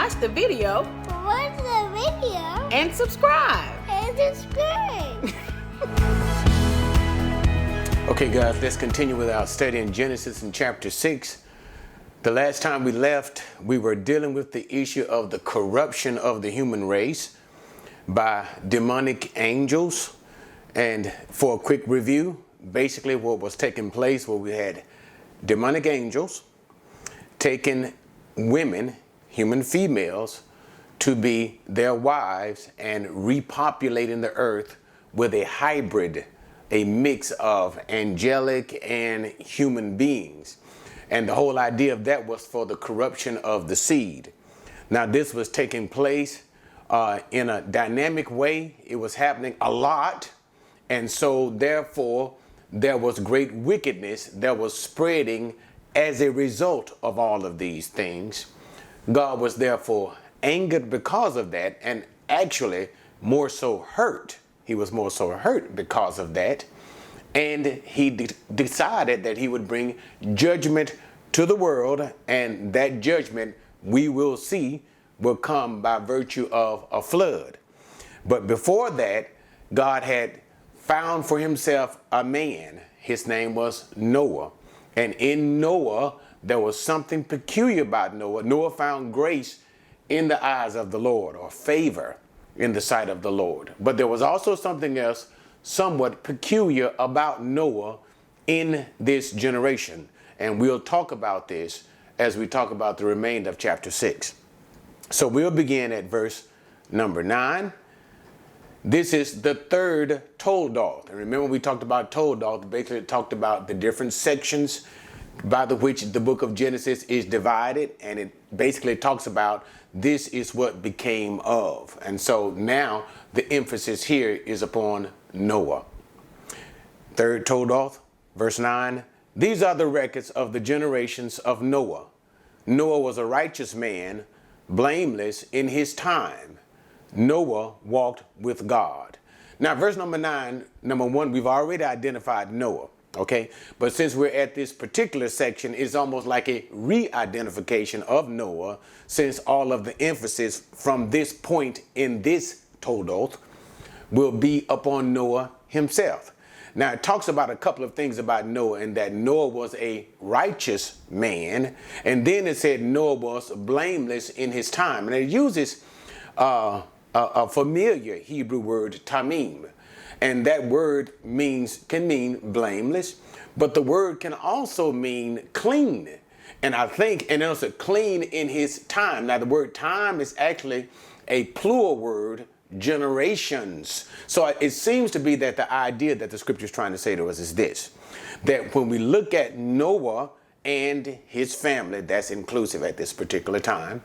watch the video. And subscribe. Okay, guys, let's continue with our study in Genesis in chapter 6. The last time we left, we were dealing with the issue of the corruption of the human race by demonic angels. And for a quick review, basically what was taking place was we had demonic angels taking women, human females, to be their wives and repopulating the earth with a hybrid, a mix of angelic and human beings. And the whole idea of that was for the corruption of the seed. Now, this was taking place in a dynamic way. It was happening a lot. And so, therefore, there was great wickedness that was spreading as a result of all of these things. God was therefore angered because of that, and actually more so hurt. He was more so hurt because of that. And he decided that he would bring judgment to the world, and that judgment we will see will come by virtue of a flood. But before that, God had found for himself a man. His name was Noah. And in Noah, there was something peculiar about Noah. Noah found grace in the eyes of the Lord, or favor in the sight of the Lord. But there was also something else somewhat peculiar about Noah in this generation. And we'll talk about this as we talk about the remainder of chapter 6. So we'll begin at verse number 9. This is the third Toldoth. And remember, we talked about Toldoth, basically talked about the different sections by which the book of Genesis is divided. And it basically talks about this is what became of. And so now the emphasis here is upon Noah. Third Toldoth, verse 9. These are the records of the generations of Noah. Noah was a righteous man, blameless in his time. Noah walked with God. Now, verse number 9, number 1, we've already identified Noah, okay? But since we're at this particular section, it's almost like a re-identification of Noah, since all of the emphasis from this point in this Toldoth will be upon Noah himself. Now, it talks about a couple of things about Noah, and that Noah was a righteous man. And then it said Noah was blameless in his time. And it uses a familiar Hebrew word, tamim. And that word can mean blameless, but the word can also mean clean. And I think, and also clean in his time. Now, the word time is actually a plural word, generations. So it seems to be that the idea that the scripture is trying to say to us is this, that when we look at Noah and his family, that's inclusive at this particular time,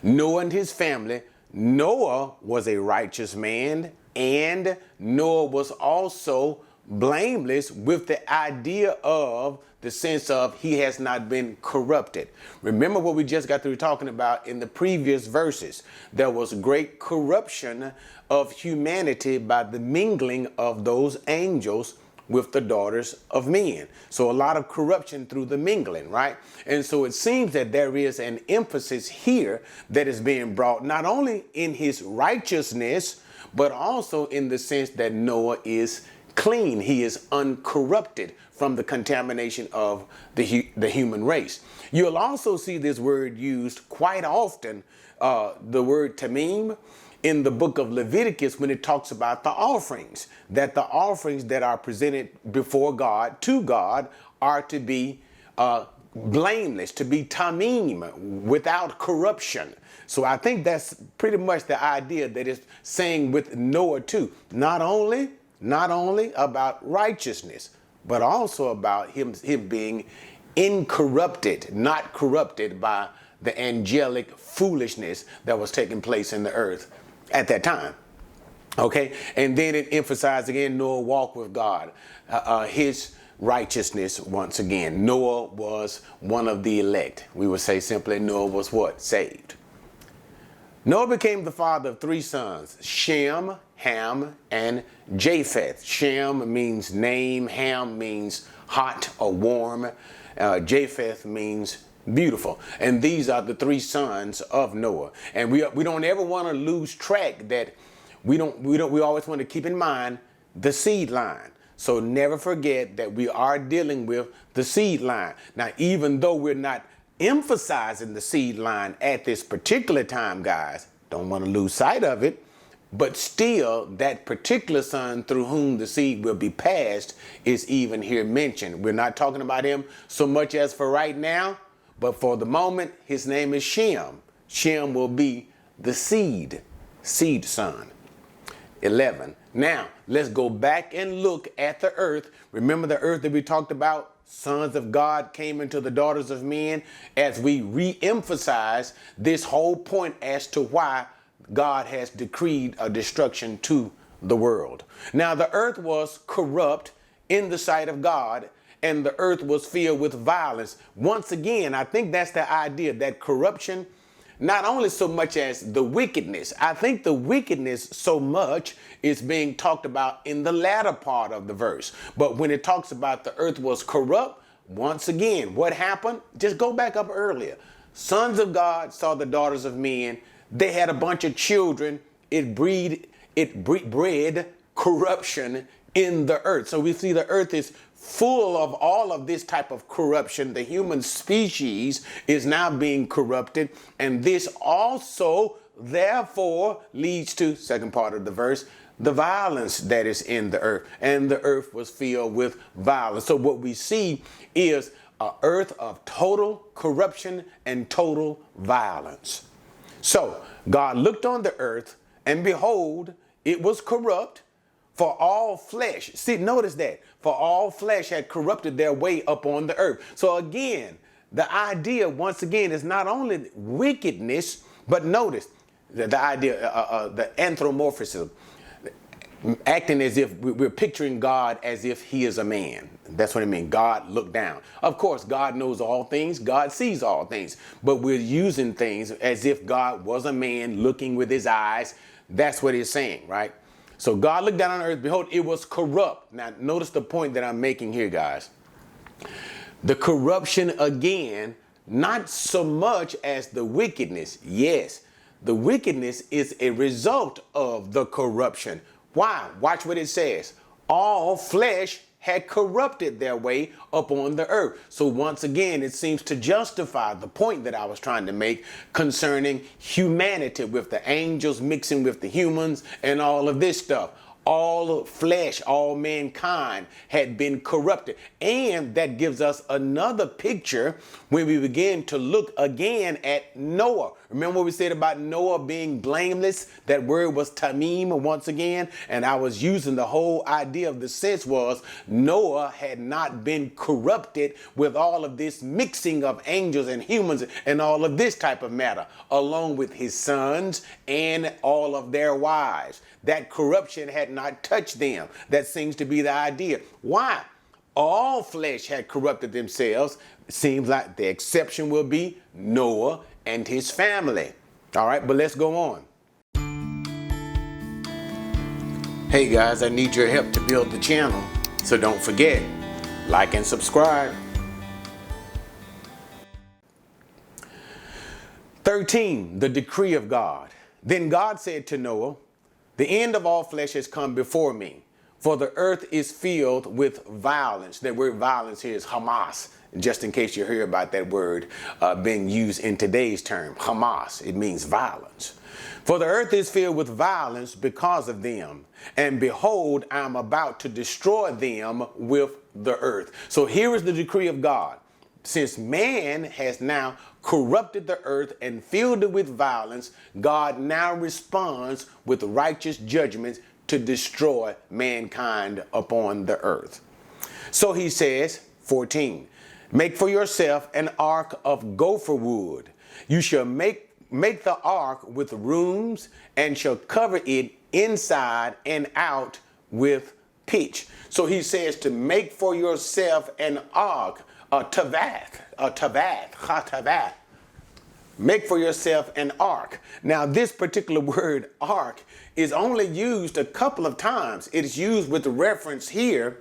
Noah and his family, Noah was a righteous man, and Noah was also blameless, with the idea of the sense of he has not been corrupted. Remember what we just got through talking about in the previous verses. There was great corruption of humanity by the mingling of those angels with the daughters of men. So a lot of corruption through the mingling, right? And so it seems that there is an emphasis here that is being brought not only in his righteousness, but also in the sense that Noah is clean. He is uncorrupted from the contamination of the human race. You'll also see this word used quite often, the word tamim, in the book of Leviticus when it talks about the offerings, that the offerings that are presented before God, to God, are to be blameless, to be tamim, without corruption. So I think that's pretty much the idea that it's saying with Noah too. Not only about righteousness, but also about him being incorrupted, not corrupted by the angelic foolishness that was taking place in the earth at that time. Okay, and then it emphasized again Noah walked with God, his righteousness once again. Noah was one of the elect. We would say simply Noah was what? Saved. Noah became the father of 3 sons, Shem, Ham, and Japheth. Shem means name, Ham means hot or warm, Japheth means Beautiful. And these are the three sons of Noah. And we don't ever want to lose track that we always want to keep in mind the seed line. So never forget that we are dealing with the seed line. Now, even though we're not emphasizing the seed line at this particular time, guys, don't want to lose sight of it. But still, that particular son through whom the seed will be passed is even here mentioned. We're not talking about him so much as for right now, but for the moment, his name is Shem. Shem will be the seed son. 11. Now, let's go back and look at the earth. Remember the earth that we talked about? Sons of God came into the daughters of men, as we re-emphasize this whole point as to why God has decreed a destruction to the world. Now, the earth was corrupt in the sight of God, and the earth was filled with violence. Once again, I think that's the idea, that corruption, not only so much as the wickedness. I think the wickedness so much is being talked about in the latter part of the verse. But when it talks about the earth was corrupt, once again, what happened? Just go back up earlier. Sons of God saw the daughters of men. They had a bunch of children. It bred corruption in the earth. So we see the earth is full of all of this type of corruption. The human species is now being corrupted. And this also, therefore, leads to, second part of the verse, the violence that is in the earth. And the earth was filled with violence. So what we see is an earth of total corruption and total violence. So God looked on the earth, and behold, it was corrupt, for all flesh. See, notice that. For all flesh had corrupted their way upon the earth. So again, the idea, once again, is not only wickedness, but notice the idea, the anthropomorphism, acting as if we're picturing God as if he is a man. That's what I mean. God looked down. Of course, God knows all things. God sees all things. But we're using things as if God was a man looking with his eyes. That's what he's saying, right? So God looked down on earth. Behold, it was corrupt. Now, notice the point that I'm making here, guys. The corruption, again, not so much as the wickedness. Yes, the wickedness is a result of the corruption. Why? Watch what it says. All flesh had corrupted their way upon the earth. So once again, it seems to justify the point that I was trying to make concerning humanity, with the angels mixing with the humans and all of this stuff. All flesh, all mankind had been corrupted. And that gives us another picture when we begin to look again at Noah. Remember what we said about Noah being blameless? That word was tamim once again. And I was using the whole idea of the sense was Noah had not been corrupted with all of this mixing of angels and humans and all of this type of matter, along with his sons and all of their wives. That corruption had not touched them. That seems to be the idea. Why? All flesh had corrupted themselves. It seems like the exception will be Noah and his family. All right, but let's go on. Hey guys, I need your help to build the channel. So don't forget, like and subscribe. 13, the decree of God. Then God said to Noah, the end of all flesh has come before me, for the earth is filled with violence. That word violence here is Hamas, just in case you hear about that word being used in today's term. Hamas, it means violence. For the earth is filled with violence because of them. And behold, I am about to destroy them with the earth. So here is the decree of God. Since man has now corrupted the earth and filled it with violence, God now responds with righteous judgments to destroy mankind upon the earth. So he says, 14, make for yourself an ark of gopher wood. You shall make the ark with rooms and shall cover it inside and out with pitch. So he says to make for yourself an ark, a tavath. Make for yourself an ark. Now, this particular word ark is only used a couple of times. It is used with reference here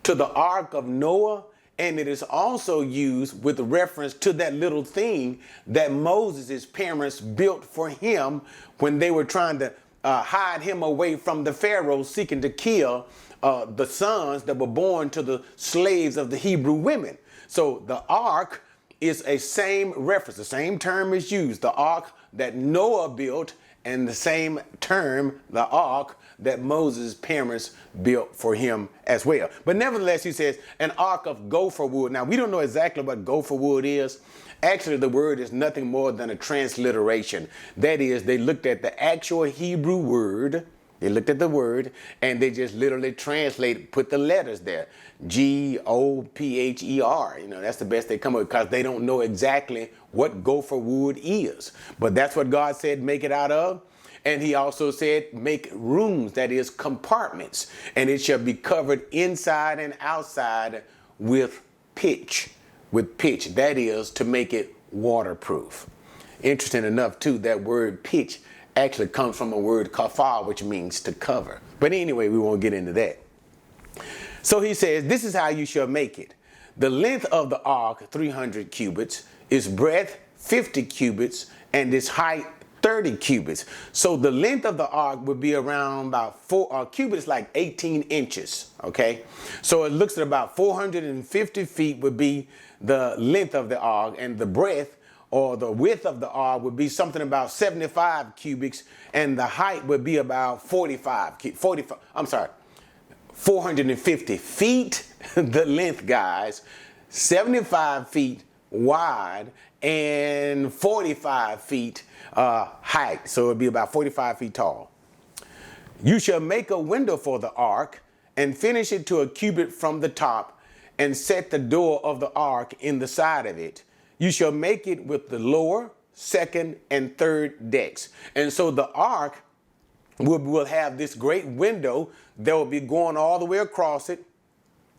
to the ark of Noah and it is also used with reference to that little thing that Moses' parents built for him when they were trying to hide him away from the Pharaoh seeking to kill the sons that were born to the slaves of the Hebrew women. So the ark is a same reference, the same term is used, the ark that Noah built, and the same term, the ark, that Moses' parents built for him as well. But nevertheless, he says, an ark of gopher wood. Now, we don't know exactly what gopher wood is. Actually, the word is nothing more than a transliteration. That is, they looked at the actual Hebrew word, they looked at the word, and they just literally put the letters there. Gopher. That's the best they come up with, because they don't know exactly what gopher wood is. But that's what God said, make it out of. And he also said, make rooms, that is compartments, and it shall be covered inside and outside with pitch. That is to make it waterproof. Interesting enough too, that word pitch actually comes from a word kafar, which means to cover. But anyway, we won't get into that. So he says, this is how you shall make it. The length of the ark, 300 cubits, its breadth, 50 cubits, and its height, 30 cubits. So the length of the ark would be around about 4 cubits, like 18 inches. Okay. So it looks at about 450 feet would be the length of the ark, and the breadth or the width of the ark would be something about 75 cubics, and the height would be about 450 feet, the length, guys, 75 feet wide, and 45 feet height. So it'd be about 45 feet tall. You shall make a window for the ark and finish it to a cubit from the top, and set the door of the ark in the side of it. You shall make it with the lower, second, and third decks. And so the ark will have this great window that will be going all the way across it,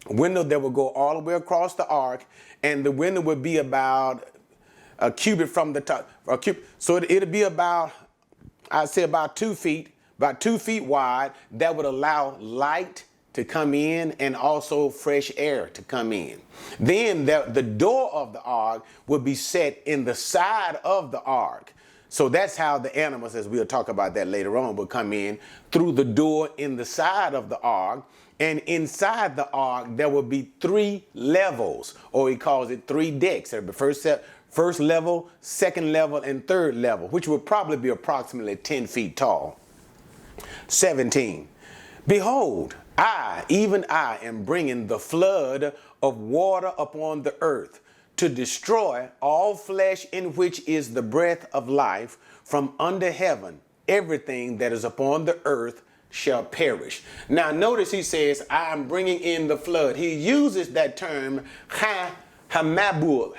window that will go all the way across the ark, and the window would be about a cubit from the top. So it'll be about, I'd say about 2 feet wide. That would allow light to come in and also fresh air to come in. Then the door of the ark would be set in the side of the ark. So that's how the animals, as we'll talk about that later on, will come in through the door in the side of the ark. And inside the ark, there will be 3 levels, or he calls it 3 decks. There'll be first level, second level, and third level, which will probably be approximately 10 feet tall. 17. Behold, I, even I, am bringing the flood of water upon the earth to destroy all flesh in which is the breath of life from under heaven. Everything that is upon the earth shall perish. Now notice he says, I am bringing in the flood. He uses that term, hamabul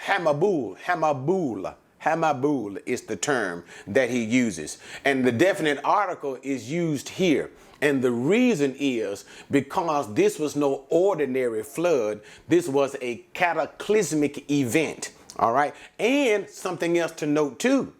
is the term that he uses. And the definite article is used here. And the reason is because this was no ordinary flood. This was a cataclysmic event. All right. And something else to note too.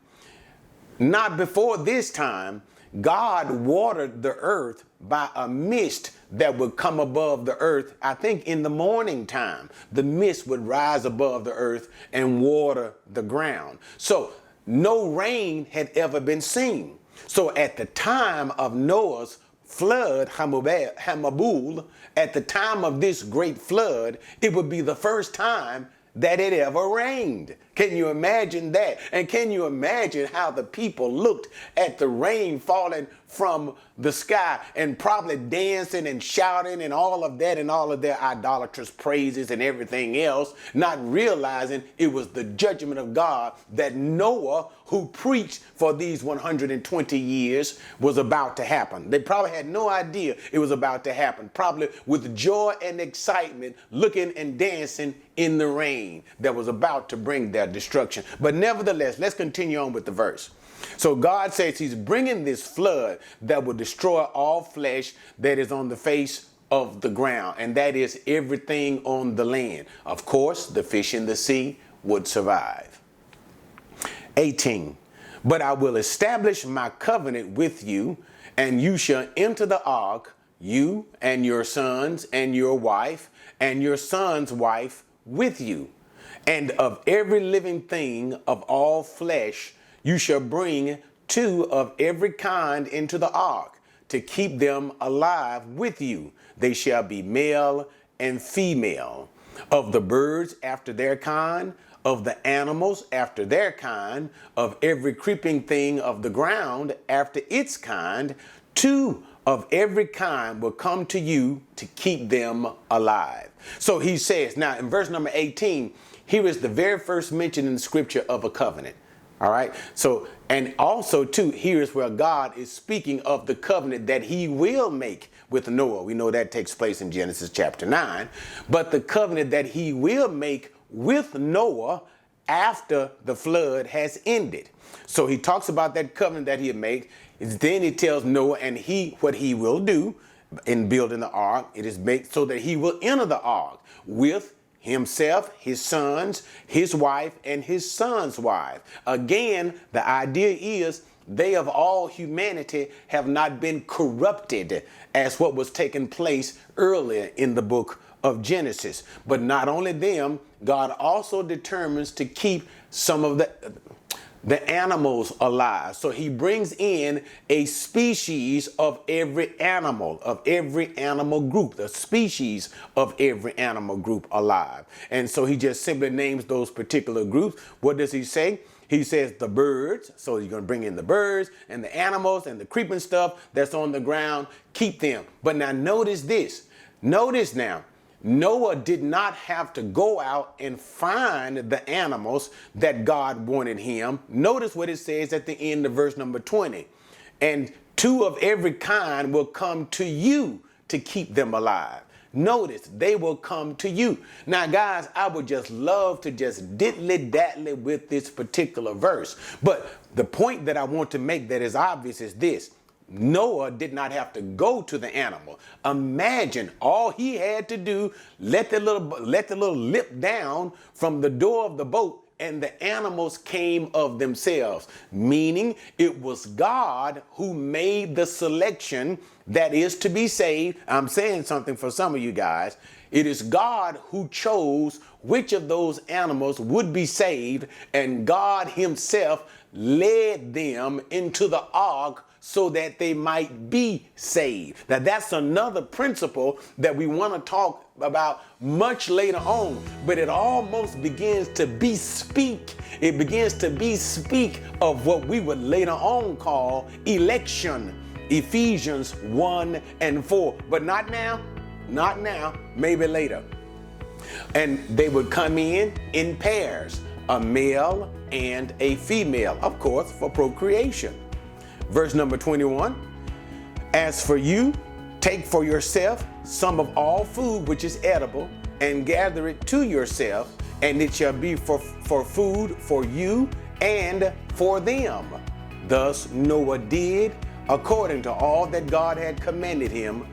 Not before this time, God watered the earth by a mist that would come above the earth. I think in the morning time, the mist would rise above the earth and water the ground. So no rain had ever been seen. So at the time of Noah's flood, Hamabul, at the time of this great flood, it would be the first time that it ever rained. Can you imagine that? And can you imagine how the people looked at the rain falling from the sky and probably dancing and shouting and all of that and all of their idolatrous praises and everything else, not realizing it was the judgment of God that Noah, who preached for these 120 years, was about to happen. They probably had no idea it was about to happen, probably with joy and excitement, looking and dancing in the rain that was about to bring their destruction. But nevertheless, let's continue on with the verse. So God says he's bringing this flood that will destroy all flesh that is on the face of the ground, and that is everything on the land. Of course, the fish in the sea would survive. 18. But I will establish my covenant with you, and you shall enter the ark, you and your sons and your wife and your son's wife with you. And of every living thing of all flesh, you shall bring 2 of every kind into the ark, to keep them alive with you. They shall be male and female. Of the birds after their kind, of the animals after their kind, of every creeping thing of the ground after its kind, 2 of every kind will come to you to keep them alive. So he says, now in verse number 18, here is the very first mention in the scripture of a covenant. All right. So, and also too, here's where God is speaking of the covenant that he will make with Noah. We know that takes place in Genesis chapter 9, but the covenant that he will make with Noah after the flood has ended. So he talks about that covenant that he'll make. Then he tells Noah and what he will do in building the ark. It is made so that he will enter the ark with himself, his sons, his wife, and his son's wife. Again, the idea is they of all humanity have not been corrupted as what was taking place earlier in the book of Genesis. But not only them, God also determines to keep some of the animals alive. So he brings in a species of every animal group, the species of every animal group alive. And so he just simply names those particular groups. What does he say? He says the birds. So you're going to bring in the birds and the animals and the creeping stuff that's on the ground. Keep them. But now notice this. Notice now, Noah did not have to go out and find the animals that God wanted him. Notice what it says at the end of verse number 20. And 2 of every kind will come to you to keep them alive. Notice, they will come to you. Now, guys, I would just love to just diddly-daddly with this particular verse. But the point that I want to make that is obvious is this. Noah did not have to go to the animal. Imagine all he had to do, let the little lip down from the door of the boat, and the animals came of themselves. Meaning it was God who made the selection that is to be saved. I'm saying something for some of you guys. It is God who chose which of those animals would be saved, and God himself led them into the ark so that they might be saved. Now that's another principle that we want to talk about much later on, but it almost begins to bespeak of what we would later on call election, Ephesians 1 and 4. But not now, maybe later. And they would come in pairs, a male and a female, of course, for procreation. Verse number 21, as for you, take for yourself some of all food which is edible, and gather it to yourself, and it shall be for food for you and for them. Thus Noah did according to all that God had commanded him,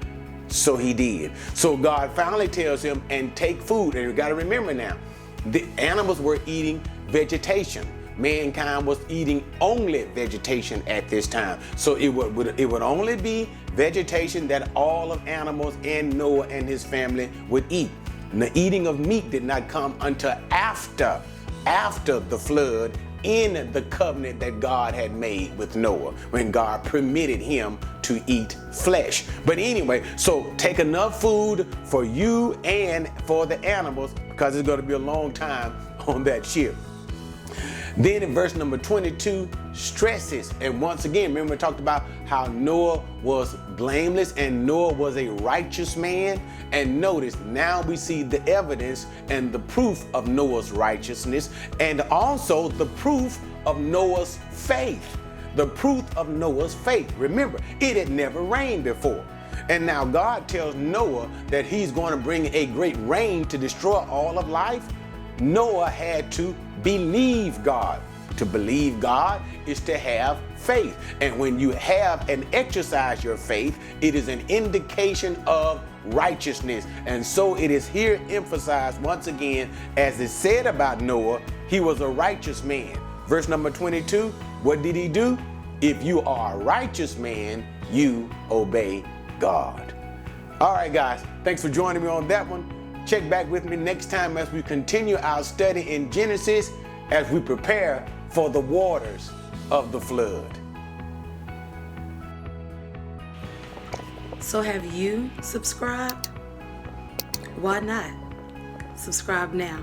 so he did. So God finally tells him, and take food. And you got to remember now, the animals were eating vegetation. Mankind was eating only vegetation at this time. So it would only be vegetation that all of animals and Noah and his family would eat. And the eating of meat did not come until after the flood, in the covenant that God had made with Noah, when God permitted him to eat flesh. But anyway, so take enough food for you and for the animals, because it's going to be a long time on that ship. Then in verse number 22 stresses, and once again, remember we talked about how Noah was blameless and Noah was a righteous man. And notice now we see the evidence and the proof of Noah's righteousness, and also the proof of Noah's faith. The proof of Noah's faith. Remember, it had never rained before. And now God tells Noah that he's going to bring a great rain to destroy all of life. Noah had to believe God. To believe God is to have faith. And when you have and exercise your faith, it is an indication of righteousness. And so it is here emphasized once again, as it said about Noah, he was a righteous man. Verse number 22, what did he do? If you are a righteous man, you obey God. All right, guys, thanks for joining me on that one. check back with me next time as we continue our study in Genesis as we prepare for the waters of the flood. So have you subscribed? Why not? Subscribe now.